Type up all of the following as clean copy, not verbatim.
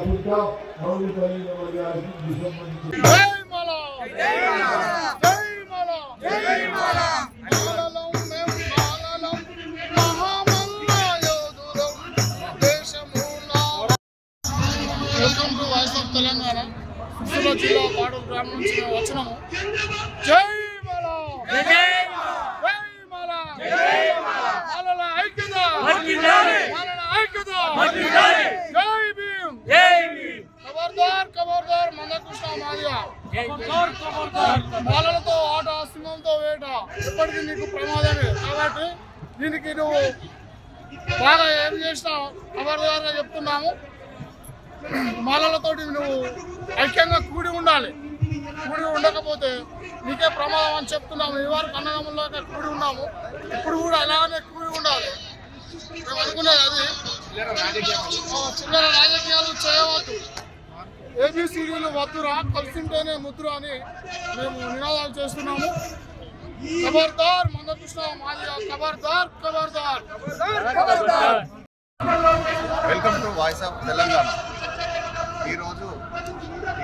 Welcome to voice of Telangana. Sircilla జిల్లా పాడూరు గ్రామం నుంచి మేము వచ్చినాము. జై మాలా, జై మాలా, జై మాలా, ఐక్యత, ఐక్యత, జై భీమ్, జై భీమ్. ఖబర్దార్ ఖబర్దార్ మందకృష్ణ మాదిగ. మాలలతో ఆట, సింహంతో వేట ఎప్పటికీ నీకు ప్రమాదమే. కాబట్టి దీనికి నువ్వు బాగా ఏం చేసినావు ఖబర్దార్గా చెప్తున్నాము. మాలలతోటి నువ్వు ఐక్యంగా కూడి ఉండాలి. కూడి ఉండకపోతే నీకే ప్రమాదం అని చెప్తున్నాము. ఈ వారికి అన్నదమ్ముల్లాగా కూడి ఉన్నాము, ఇప్పుడు కూడా అలానే కూడి ఉండాలి. మేము అనుకునేది అది. చిల్లర రాజకీయాలు చేయవద్దు, ఏబిసిడీలు వద్దురా, కలిసింటేనే ముద్ర అని మేము నినాదాలు చేస్తున్నాము. ఖబర్దార్ మందకృష్ణ మాదిగ, ఖబర్దార్ ఖబర్దార్. Welcome to voice of Telangana. ఈరోజు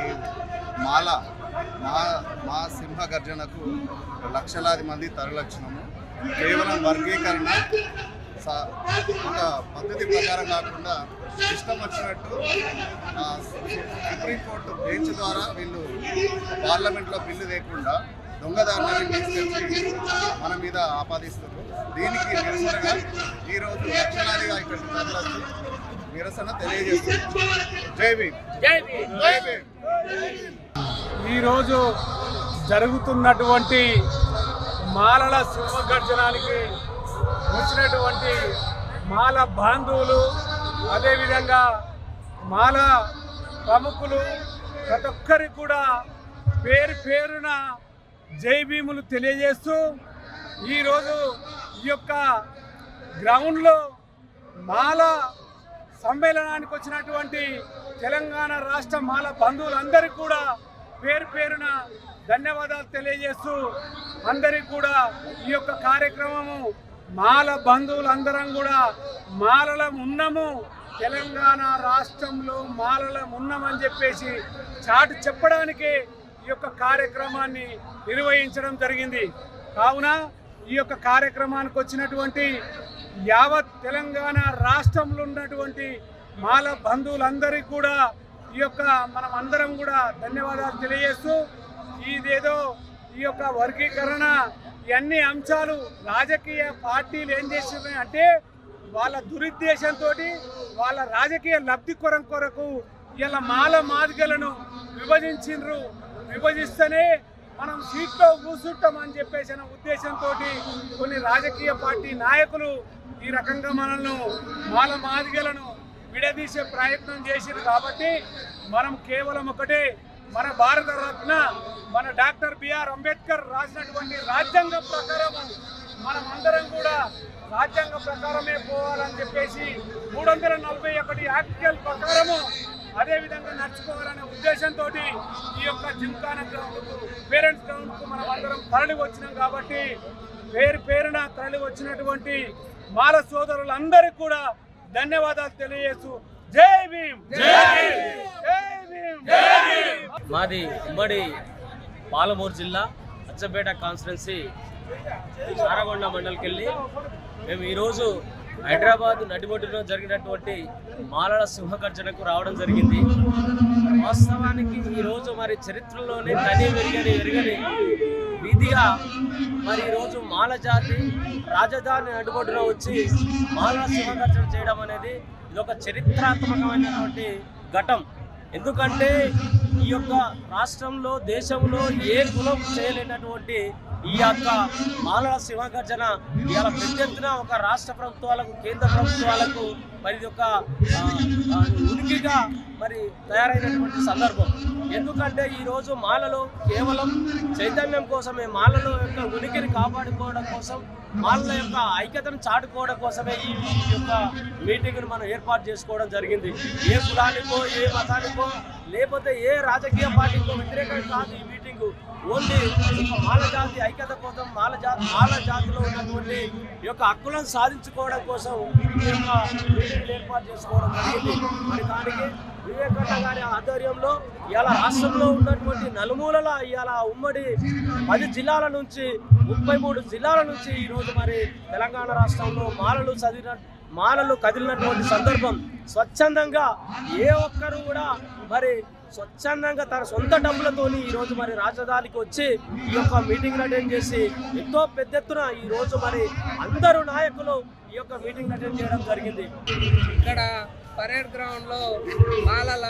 ఈ మా సింహ గర్జనకు లక్షలాది మంది తరలివచ్చినాము. కేవలం వర్గీకరణ ఒక పద్ధతి ప్రకారం కాకుండా ఇష్టం వచ్చినట్టు సుప్రీంకోర్టు బెంచ్ ద్వారా వీళ్ళు పార్లమెంట్లో బిల్లు లేకుండా దొంగదారులను తీసుకొచ్చి మన మీద ఆపాదిస్తున్నారు. దీనికి నిరసనగా ఈరోజు లక్షలాదిగా ఇక్కడికి తరలివచ్చి నిరసన తెలియజేస్తున్నారు. జై భీమ్, జై భీమ్, జై భీమ్. ఈరోజు జరుగుతున్నటువంటి మాలల సింహగర్జనానికి వచ్చినటువంటి మాల బాంధవులు, అదేవిధంగా మాల ప్రముఖులు ప్రతి ఒక్కరికి కూడా పేరు పేరున జై భీములు తెలియజేస్తూ ఈరోజు ఈ యొక్క గ్రౌండ్లో మాల సమ్మేళనానికి వచ్చినటువంటి తెలంగాణ రాష్ట్ర మాల బంధువులందరికీ కూడా పేరు పేరున ధన్యవాదాలు తెలియజేస్తూ అందరికీ కూడా ఈ యొక్క కార్యక్రమము మాల బంధువులందరం కూడా మాలలం ఉన్నాము, తెలంగాణ రాష్ట్రంలో మాలలం ఉన్నామని చెప్పేసి చాటు చెప్పడానికి ఈ యొక్క కార్యక్రమాన్ని నిర్వహించడం జరిగింది. కావున ఈ యొక్క కార్యక్రమానికి వచ్చినటువంటి యావత్ తెలంగాణ రాష్ట్రంలో ఉన్నటువంటి మాల బంధువులందరికీ కూడా ఈ యొక్క మనం అందరం కూడా ధన్యవాదాలు తెలియజేస్తూ, ఇదేదో ఈ యొక్క వర్గీకరణ ఇవన్నీ అంశాలు రాజకీయ పార్టీలు ఏం చేస్తున్నాయి అంటే వాళ్ళ దురుద్దేశంతో వాళ్ళ రాజకీయ లబ్ధి కొరకు ఇలా మాల మాదిగలను విభజించిండ్రు. విభజిస్తేనే మనం సీట్లో కూర్చుంటామని చెప్పేసి అనే ఉద్దేశంతో కొన్ని రాజకీయ పార్టీ నాయకులు ఈ రకంగా మనల్ని మాల మాదిగలను విడదీసే ప్రయత్నం చేసింది. కాబట్టి మనం కేవలం ఒకటే, మన భారత రత్న మన డాక్టర్ బిఆర్ అంబేద్కర్ రాసినటువంటి రాజ్యాంగం ప్రకారము మనం అందరం కూడా రాజ్యాంగ ప్రకారమే పోవాలని చెప్పేసి 341 ఆర్టికల్ ప్రకారము అదేవిధంగా నడుచుకోవాలనే ఉద్దేశంతో ఈ యొక్క జిమ్ఖానా గ్రౌండ్కు, పేరెంట్స్ గ్రౌండ్కు మనం అందరం తరలి వచ్చినాం. కాబట్టి పేరు పేరున తరలి వచ్చినటువంటి మాల సోదరులందరికీ కూడా ధన్యవాదాలు తెలియజేస్తూ జై భీమ్, జై భీమ్, జై భీమ్. మాది ఉమ్మడి పాలమూరు జిల్లా అచ్చంపేట కాన్స్టిట్యున్సీ సారగొండ మండలికి వెళ్ళి మేము ఈరోజు హైదరాబాద్ నడిబొడ్డులో జరిగినటువంటి మాలల సింహగర్జనకు రావడం జరిగింది. వాస్తవానికి ఈరోజు మరి చరిత్రలోనే కని వెరగని వీధిగా మరి ఈరోజు మాల జాతి రాజధాని నడిబొడ్డులో వచ్చి మాలల సింహగర్జన చేయడం అనేది ఇది ఒక చరిత్రాత్మకమైనటువంటి ఘట్టం. ఎందుకంటే ఈ యొక్క రాష్ట్రంలో దేశంలో ఏ కులం చేయలేనటువంటి ఈ యొక్క మాలల సింహగర్జన ఇవాళ పెద్ద ఎత్తున ఒక రాష్ట్ర ప్రభుత్వాలకు, కేంద్ర ప్రభుత్వాలకు మరి ఒక ఉనికిగా మరి తయారైనటువంటి సందర్భం. ఎందుకంటే ఈరోజు మాలలో కేవలం చైతన్యం కోసమే, మాలలో యొక్క ఉనికిని కాపాడుకోవడం కోసం, మాలల యొక్క ఐక్యతను చాటుకోవడం కోసమే ఈ యొక్క మీటింగ్ను మనం ఏర్పాటు చేసుకోవడం జరిగింది. ఏ కులానికో, ఏ మతానికో, లేకపోతే ఏ రాజకీయ పార్టీకో వ్యతిరేకం కాదు ఈ మీటింగు. ఓన్లీ మాల జాతి ఐక్యత కోసం, మాల జాతిలో ఉన్నటువంటి ఈ యొక్క హక్కులను సాధించుకోవడం కోసం ఈ యొక్క మీటింగ్లు ఏర్పాటు చేసుకోవడం జరిగింది. మరి దానికి వివేకన్న గారి ఆధ్వర్యంలో ఇవాళ రాష్ట్రంలో ఉన్నటువంటి నలుమూలల ఇవాళ ఉమ్మడి 10 జిల్లాల నుంచి 33 జిల్లాల నుంచి ఈరోజు మరి తెలంగాణ రాష్ట్రంలో మాలలు కదిలినటువంటి సందర్భం. స్వచ్ఛందంగా ఏ ఒక్కరు కూడా మరి స్వచ్ఛందంగా తన సొంత డబ్బులతోని ఈరోజు మరి రాజధానికి వచ్చి ఈ యొక్క మీటింగ్ అటెండ్ చేసి ఎంతో పెద్ద ఎత్తున ఈరోజు మరి అందరూ నాయకులు ఈ యొక్క మీటింగ్ అటెండ్ చేయడం జరిగింది. ఇక్కడ పరేడ్ గ్రౌండ్లో మాలల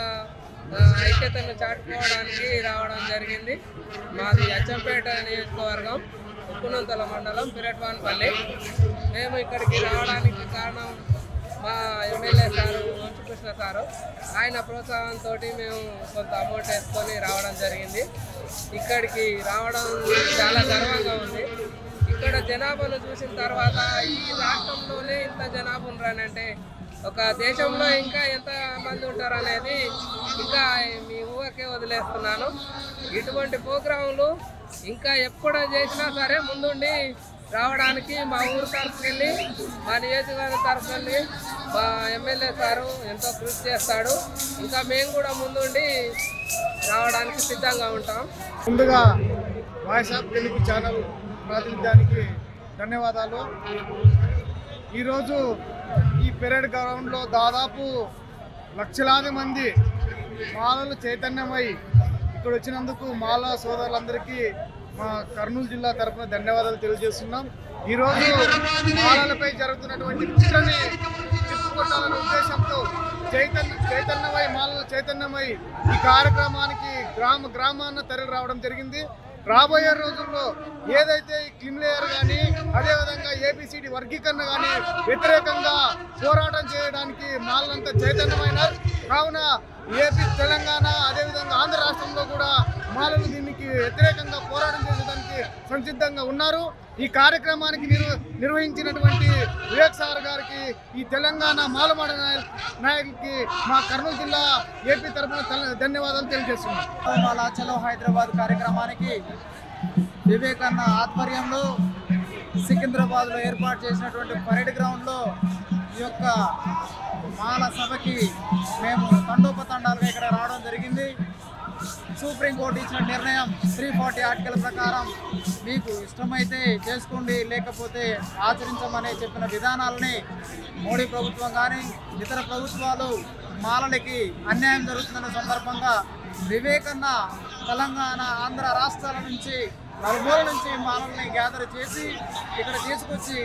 ఐక్యతను చాటుకోవడానికి రావడం జరిగింది. మాది అచ్చంపేట నియోజకవర్గం, ఉప్పునంతల మండలం, పిరట్వాన్పల్లి. మేము ఇక్కడికి రావడానికి కారణం మా ఎమ్మెల్యే సారు వంశకృష్ణ సారు. ఆయన ప్రోత్సాహంతో మేము కొంత అమౌంట్ వేసుకొని రావడం జరిగింది. ఇక్కడికి రావడం చాలా గర్వంగా ఉంది. ఇక్కడ జనాభాను చూసిన తర్వాత ఈ రాష్ట్రంలోనే ఇంత జనాభా ఉన్నారంటే ఒక దేశంలో ఇంకా ఎంత మంది ఉంటారు అనేది ఇంకా మీ ఊహకే వదిలేస్తున్నాను. ఇటువంటి ప్రోగ్రాంలు ఇంకా ఎప్పుడు చేసినా సరే ముందుండి రావడానికి మా ఊరు తరఫున వెళ్ళి మా నియోజకవర్గం తరఫున వెళ్ళి మా ఎమ్మెల్యే సారు ఎంతో కృషి చేస్తాడు. ఇంకా మేము కూడా ముందుండి రావడానికి సిద్ధంగా ఉంటాం. ముందుగా వాయిస్ ఆఫ్ తెలుగు ఛానల్ ప్రాతినిధ్యానికి ధన్యవాదాలు. ఈరోజు ఈ పెరేడ్ గ్రౌండ్లో దాదాపు లక్షలాది మంది మాలలు చైతన్యమై ఇక్కడ వచ్చినందుకు మాల సోదరులందరికీ మా కర్నూలు జిల్లా తరఫున ధన్యవాదాలు తెలియజేస్తున్నాం. ఈరోజు మాలలపై జరుగుతున్నటువంటి కుట్రని తిప్పుకొట్టాలనే ఉద్దేశంతో చైతన్యమై మాలలు చైతన్యమై ఈ కార్యక్రమానికి గ్రామాన్న తరలి రావడం జరిగింది. రాబోయే రోజుల్లో ఏదైతే క్రిమిలేయర్ కానీ అదేవిధంగా ఏబిసిడి వర్గీకరణ కానీ వ్యతిరేకంగా పోరాటం చేయడానికి మాలంతా చైతన్యమైనారు. కావున ఏపీ, తెలంగాణ అదేవిధంగా ఆంధ్ర రాష్ట్రంలో కూడా మాలలు దీనికి వ్యతిరేకంగా పోరాటం చేసేదానికి సంసిద్ధంగా ఉన్నారు. ఈ కార్యక్రమానికి నిర్వహించినటువంటి వివేక్ సార్ గారికి, ఈ తెలంగాణ మాలమాడ నాయకులకి మా కర్నూలు జిల్లా ఏపీ తరఫున ధన్యవాదాలు తెలియజేస్తున్నాం. మాలా చలో హైదరాబాద్ కార్యక్రమానికి వివేకన్న ఆధ్వర్యంలో సికింద్రాబాద్లో ఏర్పాటు చేసినటువంటి పరేడ్ గ్రౌండ్లో ఈ యొక్క మాల సభకి మేము తండోపతండాలుగా ఇక్కడ రావడం జరిగింది. సుప్రీంకోర్టు ఇచ్చిన నిర్ణయం 340 ఆర్టికల్ ప్రకారం మీకు ఇష్టమైతే చేసుకోండి, లేకపోతే ఆచరించమని చెప్పిన విధానాలని మోడీ ప్రభుత్వం కానీ ఇతర ప్రభుత్వాలు మాలలకి అన్యాయం జరుగుతున్న సందర్భంగా వివేకన్న తెలంగాణ, ఆంధ్ర రాష్ట్రాల నుంచి నలుమూల నుంచి మాలల్ని గ్యాదర్ చేసి ఇక్కడ తీసుకొచ్చి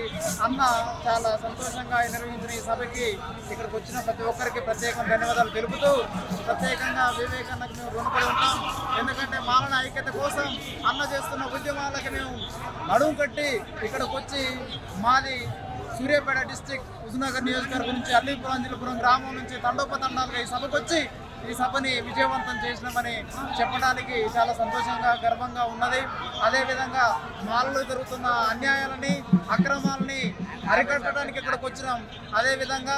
అన్న చాలా సంతోషంగా నిర్వహించిన ఈ సభకి ఇక్కడికి వచ్చిన ప్రతి ఒక్కరికి ప్రత్యేకంగా ధన్యవాదాలు తెలుపుతూ ప్రత్యేకంగా వివేకన్నకు మేము రుణపడి ఉంటాం. ఎందుకంటే మాలల ఐక్యత కోసం అన్న చేస్తున్న ఉద్యమాలకి మేము నడుము కట్టి ఇక్కడికి వచ్చి మాది సూర్యాపేట డిస్టిక్ హుజూర్నగర్ నియోజకవర్గం నుంచి అల్లీపురం, అంజలిపురం గ్రామం నుంచి తండోపతండాలుగా ఈ సభకు వచ్చి ఈ సభని విజయవంతం చేసినామని చెప్పడానికి చాలా సంతోషంగా, గర్వంగా ఉన్నది. అదేవిధంగా మాలలో జరుగుతున్న అన్యాయాలని, అక్రమాలని అరికట్టడానికి ఇక్కడికి వచ్చినాం. అదేవిధంగా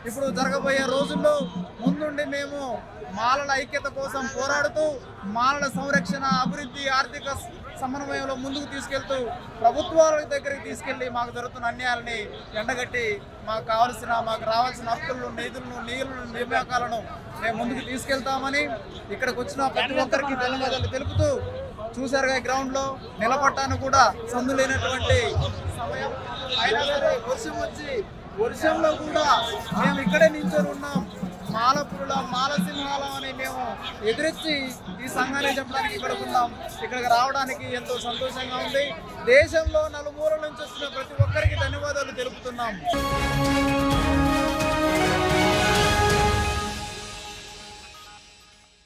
ఇప్పుడు జరగబోయే రోజుల్లో ముందుండి మేము మాలల ఐక్యత కోసం పోరాడుతూ మాలల సంరక్షణ, అభివృద్ధి, ఆర్థిక సమన్వయంలో ముందుకు తీసుకెళ్తూ ప్రభుత్వాల దగ్గరికి తీసుకెళ్లి మాకు జరుగుతున్న అన్యాయాలని ఎండగట్టి మాకు రావాల్సిన హక్కులను, నిధులను, నియామకాలను మేము ముందుకు తీసుకెళ్తామని ఇక్కడికి వచ్చిన ప్రతి ఒక్కరికి ధన్యవాదాలు తెలుపుతూ, చూసారుగా ఈ గ్రౌండ్లో నిలబట్టాను కూడా సందు లేనటువంటి సమయం అయినా సరే వర్షం వచ్చి వర్షంలో కూడా మేము ఇక్కడే నించొని ఉన్నాం. మాలపురుల, మాలసింహాలం అని మేము ఎదురెచ్చి ఈ సంఘాన్ని చెప్పడానికి ఇక్కడికి ఉన్నాం. ఇక్కడికి రావడానికి ఎంతో సంతోషంగా ఉంది. దేశంలో నలుమూలల నుంచి వచ్చిన ప్రతి ఒక్కరికి ధన్యవాదాలు తెలుపుతున్నాం.